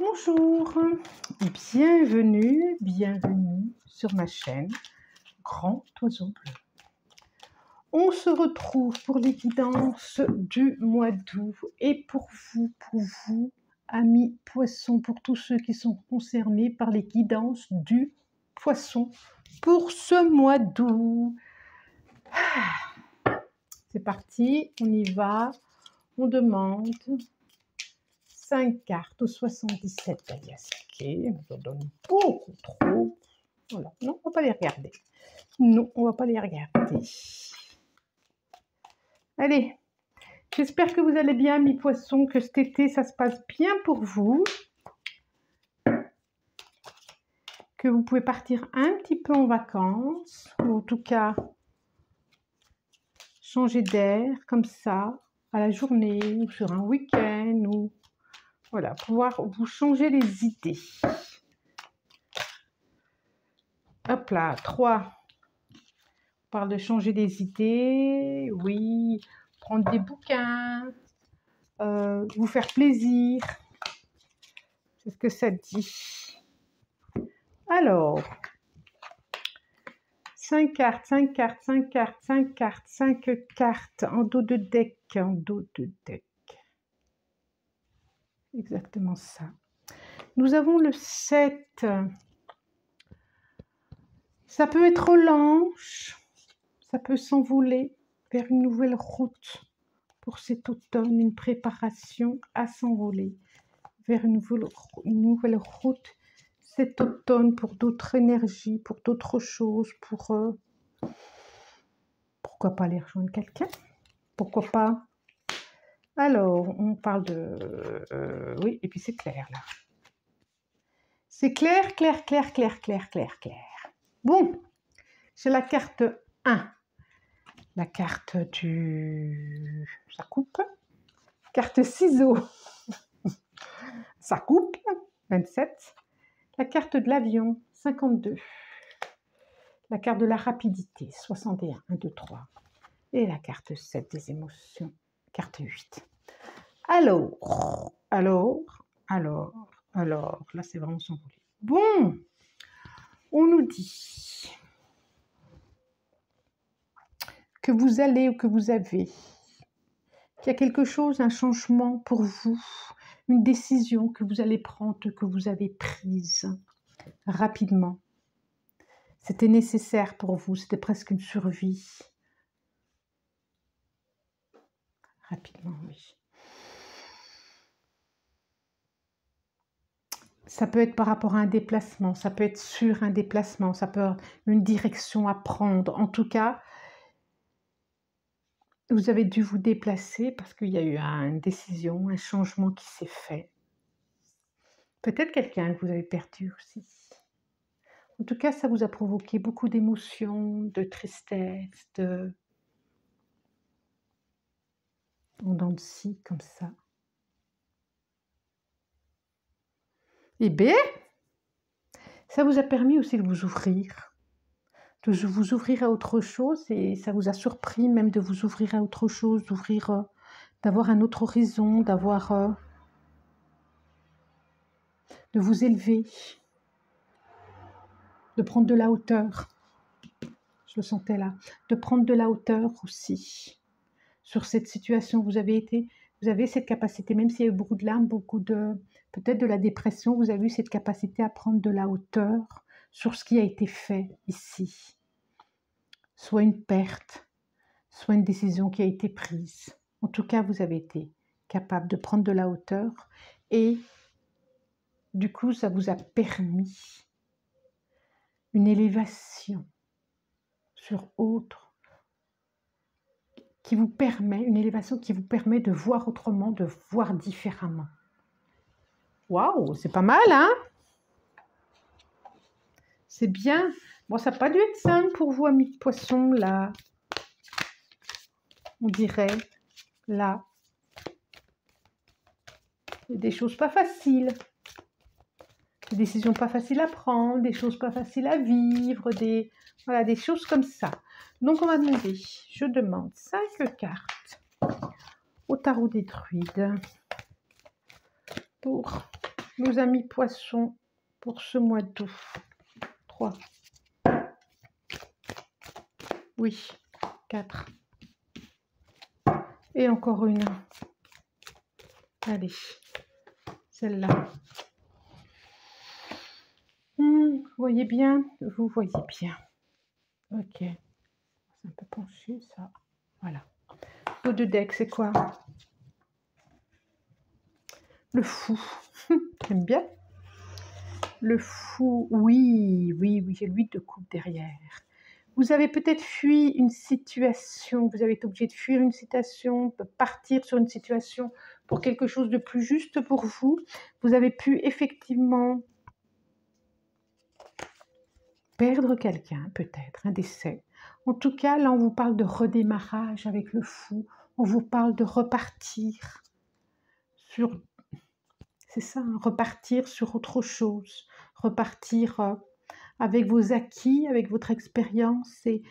Bonjour, bienvenue sur ma chaîne Grand Oiseau Bleu. On se retrouve pour les guidances du mois d'août et pour vous, amis poissons, pour tous ceux qui sont concernés par les guidances du poisson pour ce mois d'août. C'est parti, on y va, on demande 5 cartes au 77 Aliasqué, on en donne beaucoup trop. Voilà, non, on va pas les regarder. Non, on va pas les regarder. Allez, j'espère que vous allez bien, mes poissons, que cet été, ça se passe bien pour vous. Que vous pouvez partir un petit peu en vacances, ou en tout cas, changer d'air, comme ça, à la journée, ou sur un week-end, ou voilà, pouvoir vous changer les idées. Hop là, 3. On parle de changer des idées, oui, prendre des bouquins, vous faire plaisir. C'est ce que ça dit. Alors, 5 cartes, 5 cartes, 5 cartes, 5 cartes, 5 cartes en dos de deck, Exactement ça. Nous avons le 7. Ça peut être lâche, ça peut s'envoler vers une nouvelle route pour cet automne, une préparation à s'envoler vers une nouvelle route cet automne pour d'autres énergies, pour d'autres choses, pour pourquoi pas aller rejoindre quelqu'un, pourquoi pas. Alors, on parle de oui, et puis c'est clair là. C'est clair, clair, clair, clair, clair, clair, clair. Bon, c'est la carte 1. La carte du... ça coupe. Carte ciseaux. Ça coupe. 27. La carte de l'avion. 52. La carte de la rapidité. 61. 1, 2, 3. Et la carte 7 des émotions. Carte 8. Alors. Là, c'est vraiment s'envoler. Bon. On nous dit que vous allez ou que vous avez, qu'il y a quelque chose, un changement pour vous, une décision que vous allez prendre, que vous avez prise rapidement. C'était nécessaire pour vous, c'était presque une survie. Rapidement, oui. Ça peut être par rapport à un déplacement, ça peut être sur un déplacement, ça peut être une direction à prendre. En tout cas, vous avez dû vous déplacer parce qu'il y a eu une décision, un changement qui s'est fait. Peut-être quelqu'un que vous avez perdu aussi. En tout cas, ça vous a provoqué beaucoup d'émotions, de tristesse, en dents de scie, comme ça. Et bien, ça vous a permis aussi de vous ouvrir à autre chose, et ça vous a surpris même de vous ouvrir à autre chose, d'avoir un autre horizon, de vous élever, de prendre de la hauteur. Je le sentais là, de prendre de la hauteur aussi sur cette situation. Vous avez cette capacité, même s'il y a eu beaucoup de larmes, peut-être de la dépression, vous avez eu cette capacité à prendre de la hauteur sur ce qui a été fait ici. Soit une perte, soit une décision qui a été prise. En tout cas, vous avez été capable de prendre de la hauteur et du coup, ça vous a permis une élévation sur autre, une élévation qui vous permet de voir autrement, de voir différemment. Waouh, c'est pas mal, hein? C'est bien. Bon, ça n'a pas dû être simple pour vous, amis de poissons, là. On dirait, là. Il y a des choses pas faciles. Des décisions pas faciles à prendre, des choses pas faciles à vivre, des choses comme ça. Donc, on va demander, je demande 5 cartes au tarot des druides pour nos amis poissons pour ce mois d'août. 3. Oui, 4. Et encore une. Allez, celle-là. Vous voyez bien? Vous voyez bien. Ok. C'est un peu penché, ça. Voilà. L'eau de deck, c'est quoi? Le fou. J'aime bien. Le fou, oui, oui, oui, j'ai l'huile de coupe derrière. Vous avez peut-être fui une situation, vous avez été obligé de fuir une situation, de partir sur une situation pour quelque chose de plus juste pour vous. Vous avez pu effectivement perdre quelqu'un, peut-être, un décès. En tout cas, là, on vous parle de redémarrage avec le fou. On vous parle de repartir sur... C'est ça, hein, repartir sur autre chose. Repartir avec vos acquis, avec votre expérience et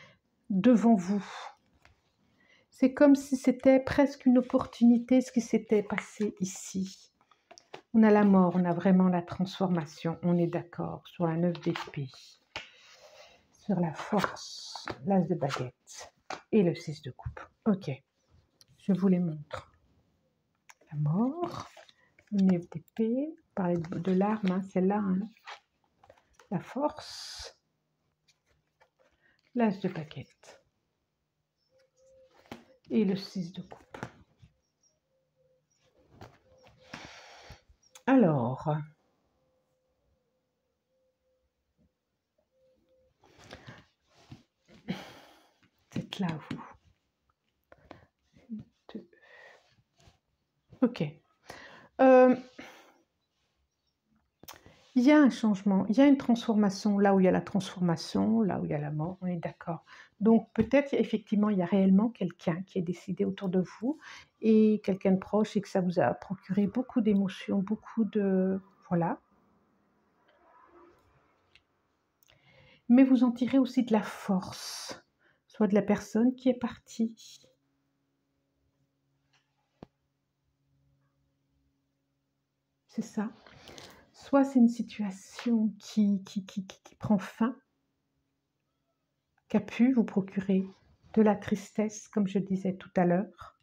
devant vous. C'est comme si c'était presque une opportunité, ce qui s'était passé ici. On a la mort, on a vraiment la transformation. On est d'accord sur la 9 d'épée. Sur la force, l'as de baguette et le 6 de coupe. Ok, je vous les montre. La mort, le 9 d'épée, parler de l'arme, hein, celle-là. Hein. La force, l'as de baguette et le 6 de coupe. Alors, c'est là vous. Ok. Il y a un changement, il y a une transformation, là où il y a la transformation, là où il y a la mort, on est d'accord. Donc peut-être effectivement, il y a réellement quelqu'un qui est décidé autour de vous et quelqu'un de proche et que ça vous a procuré beaucoup d'émotions, beaucoup de... Voilà. Mais vous en tirez aussi de la force, soit de la personne qui est partie. C'est ça. Soit c'est une situation qui prend fin, qui a pu vous procurer de la tristesse, comme je disais tout à l'heure.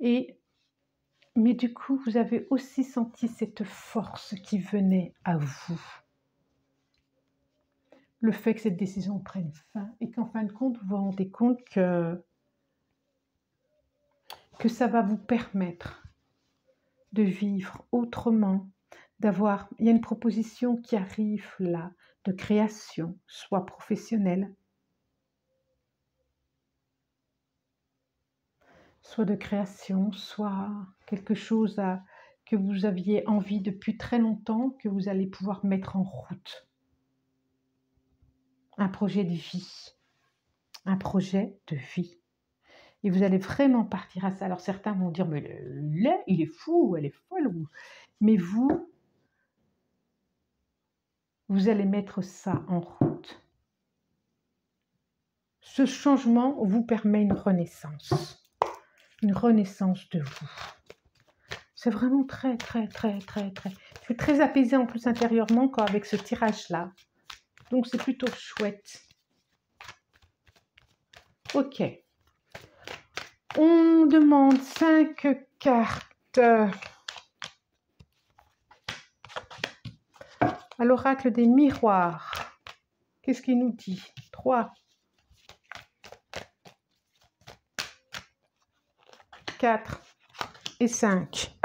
Mais du coup, vous avez aussi senti cette force qui venait à vous. Le fait que cette décision prenne fin et qu'en fin de compte, vous vous rendez compte que ça va vous permettre de vivre autrement, d'avoir... Il y a une proposition qui arrive là, de création, soit professionnelle, soit de création, soit quelque chose que vous aviez envie depuis très longtemps, que vous allez pouvoir mettre en route. Un projet de vie. Un projet de vie. Et vous allez vraiment partir à ça. Alors certains vont dire, mais il est fou, elle est folle. Mais vous allez mettre ça en route. Ce changement vous permet une renaissance de vous. C'est vraiment très. Je suis très apaisée en plus intérieurement quand avec ce tirage-là. Donc c'est plutôt chouette. Ok. On demande 5 cartes. À l'oracle des miroirs. Qu'est-ce qu'il nous dit? 3, 4 et 5.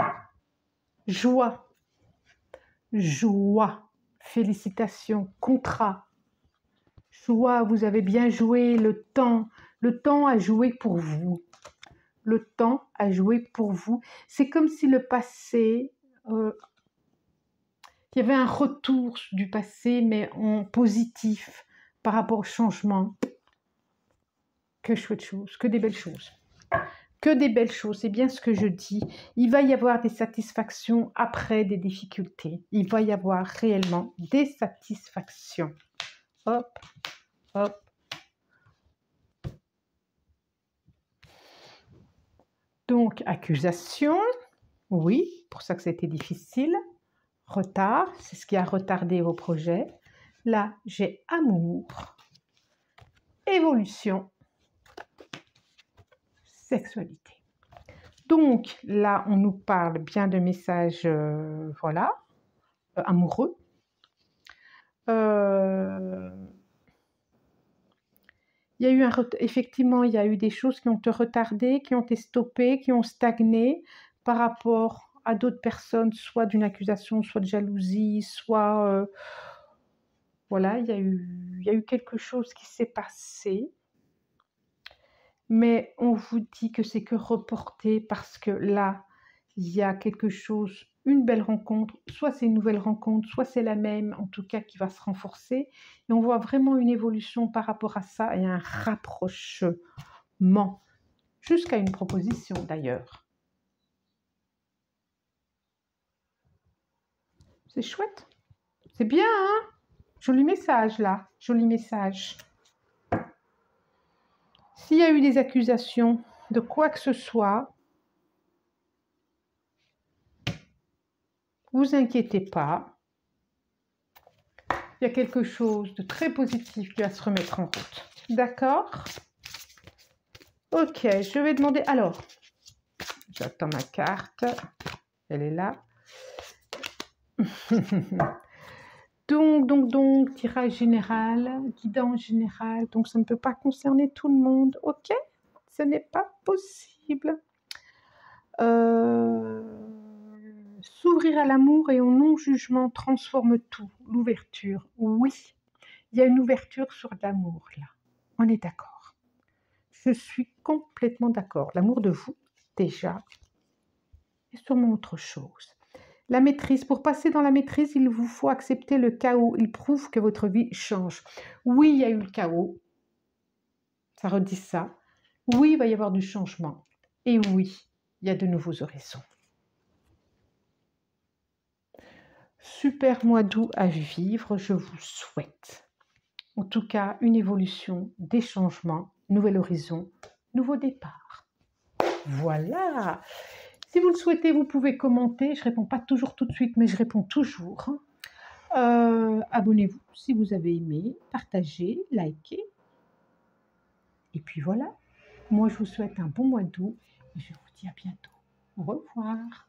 Joie. Joie. Félicitations. Contrat. Joie, vous avez bien joué le temps. Le temps a joué pour vous. Le temps a joué pour vous. C'est comme si le passé... il y avait un retour du passé, mais en positif par rapport au changement. Que chouette chose, que des belles choses. Que des belles choses, c'est bien ce que je dis. Il va y avoir des satisfactions après des difficultés. Il va y avoir réellement des satisfactions. Hop, hop. Donc, accusation. Oui, pour ça que ça a été difficile. retard, c'est ce qui a retardé vos projets. Là, j'ai amour, évolution, sexualité. Donc là, on nous parle bien de messages, voilà, amoureux. Il y a eu effectivement, il y a eu des choses qui ont été retardées, qui ont été stoppées, qui ont stagné par rapport à d'autres personnes, soit d'une accusation, soit de jalousie, soit... voilà, il y a eu quelque chose qui s'est passé. Mais on vous dit que c'est que reporté parce que là, il y a quelque chose, une belle rencontre, soit c'est une nouvelle rencontre, soit c'est la même, en tout cas qui va se renforcer. Et on voit vraiment une évolution par rapport à ça et un rapprochement, jusqu'à une proposition d'ailleurs. C'est chouette. C'est bien, hein? Joli message là, joli message. S'il y a eu des accusations de quoi que ce soit, vous inquiétez pas. Il y a quelque chose de très positif qui va se remettre en route. D'accord? Ok, je vais demander... Alors, j'attends ma carte. Elle est là. Donc, tirage général, guidance générale. Donc, ça ne peut pas concerner tout le monde. Ok? Ce n'est pas possible. S'ouvrir à l'amour et au non-jugement transforme tout. L'ouverture, oui. Il y a une ouverture sur l'amour, là. On est d'accord. Je suis complètement d'accord. L'amour de vous, déjà, et sûrement autre chose. La maîtrise. Pour passer dans la maîtrise, il vous faut accepter le chaos. Il prouve que votre vie change. Oui, il y a eu le chaos. Ça redit ça. Oui, il va y avoir du changement. Et oui, il y a de nouveaux horizons. Super mois d'août à vivre, je vous souhaite. En tout cas, une évolution, des changements, nouvel horizon, nouveau départ. Voilà. Si vous le souhaitez, vous pouvez commenter. Je ne réponds pas toujours tout de suite, mais je réponds toujours. Abonnez-vous si vous avez aimé, partagez, likez. Et puis voilà. Moi, je vous souhaite un bon mois d'août et je vous dis à bientôt. Au revoir.